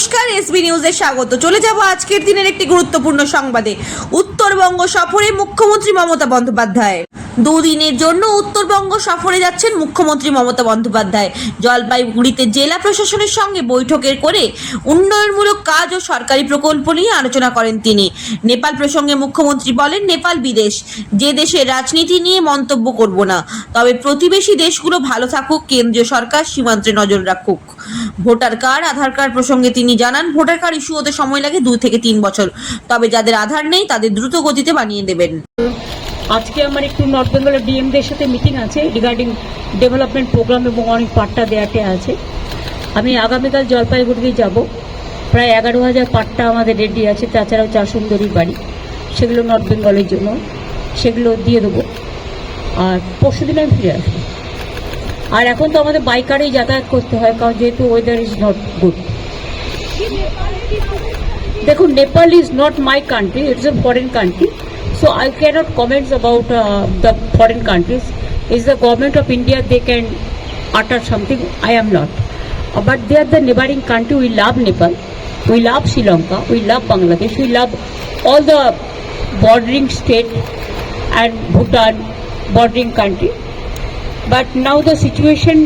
নমস্কার, এসবি নিউজে স্বাগত। চলে যাব আজকের দিনের একটি গুরুত্বপূর্ণ সংবাদে। উত্তরবঙ্গ সফরে মুখ্যমন্ত্রী মমতা বন্দ্যোপাধ্যায়। দুদিনের জন্য উত্তরবঙ্গ সফরে যাচ্ছেন মুখ্যমন্ত্রী মমতা বন্দ্যোপাধ্যায়। জলপাইগুড়িতে জেলা প্রশাসনের সঙ্গে বৈঠকের করে উন্নয়নমূলক কাজ ও সরকারি প্রকল্প নিয়ে আলোচনা করেন তিনি। নেপাল প্রসঙ্গে মুখ্যমন্ত্রী বলেন, নেপাল বিদেশ, যে দেশের রাজনীতি নিয়ে মন্তব্য করব না, তবে প্রতিবেশী দেশগুলো ভালো থাকুক, কেন্দ্রীয় সরকার সীমান্তে নজর রাখুক। ভোটার কার্ড, আধার কার্ড প্রসঙ্গে তিনি জানান, ভোটার কার্ড ইস্যু হতে সময় লাগে 2 থেকে 3 বছর, তবে যাদের আধার নেই তাদের দ্রুত গতিতে বানিয়ে দেবেন। আজকে আমার একটু নর্থ বেঙ্গলের ডিএমদের সাথে মিটিং আছে রিগার্ডিং ডেভেলপমেন্ট প্রোগ্রাম এবং অনেক পাট্টা দেওয়াতে আছে। আমি আগামীকাল জলপাইগুড়িতে যাব। প্রায় 11,000 পাট্টা আমাদের রেডি আছে, তাছাড়াও 4 সুন্দরীর বাড়ি, সেগুলো নর্থ বেঙ্গলের জন্য, সেগুলো দিয়ে দেবো। আর পরশুদিন আমি ফিরে আসবো। আর এখন তো আমাদের বাইকারেই যাতায়াত করতে হয়, কারণ যেহেতু ওয়েদার ইজ নট গুড। দেখুন, Nepal is not my country, it's a foreign country. So I cannot comment about the foreign countries. It's the government of India, they can utter something. I am not. But they are the neighboring country. We love Nepal. We love Sri Lanka. We love Bangladesh. We love all the bordering state and Bhutan bordering country. But now the situation,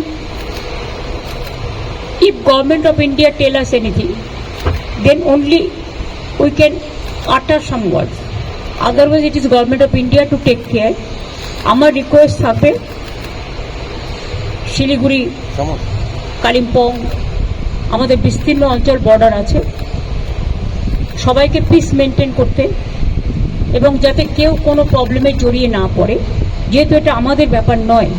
if government of India tell us anything, then only we can utter some words. Otherwise it is government of India to take care. আমার request থাকবে, শিলিগুড়ি, কালিম্পং, আমাদের বিস্তীর্ণ অঞ্চল border আছে, সবাইকে piece maintain করতে এবং যাতে কেউ কোনো প্রবলেমে জড়িয়ে না পড়ে, যেহেতু এটা আমাদের ব্যাপার নয়,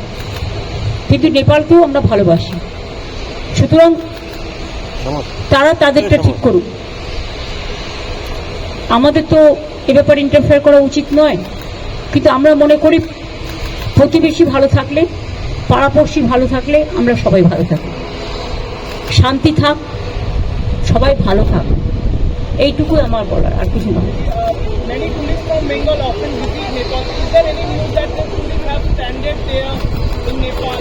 কিন্তু নেপালকেও আমরা ভালোবাসি। সুতরাং তারা তাদেরটা ঠিক করুক, আমাদের তো এ ব্যাপারে ইন্টারফেয়ার করা উচিত নয়। কিন্তু আমরা মনে করি প্রতিবেশী ভালো থাকলে, পাড়াপড়শি ভালো থাকলে আমরা সবাই ভালো থাকি। শান্তি থাক, সবাই ভালো থাক, এইটুকুই আমার বলার, আর কিছু নয়। Many tourists from Bengal often visit Nepal. Is there any news that the tourists have stranded there in Nepal?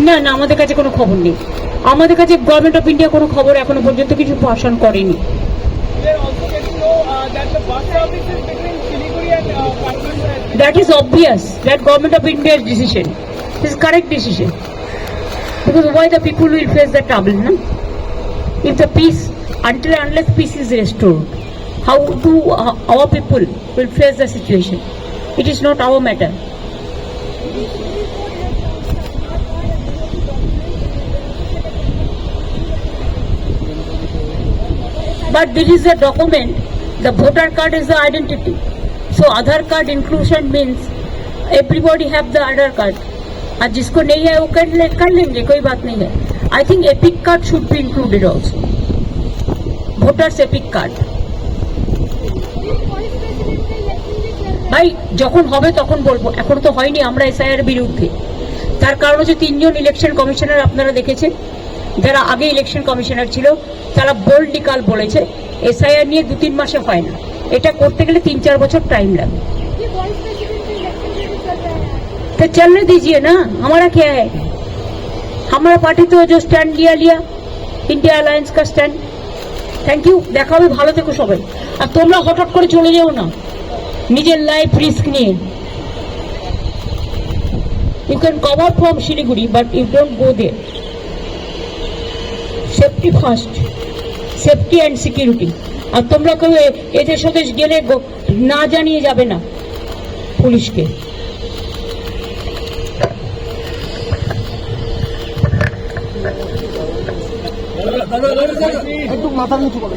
না না, আমাদের কাছে কোনো খবর নেই। আমাদের কাছে গভর্নমেন্ট অফ ইন্ডিয়া কোনো খবর এখনো পর্যন্ত কিছু পাশন করেনি। We are also getting to know that the bus services between Siliguri and Kathmandu has been... That is obvious. That government of India's decision is correct decision. Because why the people will face the trouble, no? If the peace, unless peace is restored, how do our people will face the situation? It is not our matter. But this is a document. The voter card is the identity. So Aadhaar card inclusion means everybody have the Aadhaar card. और जिसको नहीं है वो कर लेंगे, कोई बात नहीं है. I think epic card should be included also. Voters epic card. ভাই যখন হবে তখন বলবো, এখন তো হয়নি। আমরা এসআইআর বিরুদ্ধে, তার কারণ হচ্ছে 3 জন ইলেকশন কমিশনার আপনারা দেখেছেন, যারা আগে ইলেকশন কমিশনার ছিল, তারা বোল্ডলি কাল বলেছে এসআইআর নিয়ে 2-3 মাসে হয় না, এটা করতে গেলে 3-4 বছর টাইম লাগে। तो चलने दीजिए ना, हमारा क्या है? हमारा पार्टी तो जो स्टैंड लिया इंडिया अलायंस का स्टैंड। थैंक यू, দেখা হবে, ভালো থেকো সবাই। আর তোমরা হঠাৎ করে চলে যেও না নিজের লাইফ রিস্ক নিয়ে। You can cover from Siliguri, but you don't go there. Safety first, safety and security. আর তোমরা কেউ এদেশ ওদেশ গেলে না জানিয়ে যাবে না পুলিশকে। একটু মাথা নিচু করো।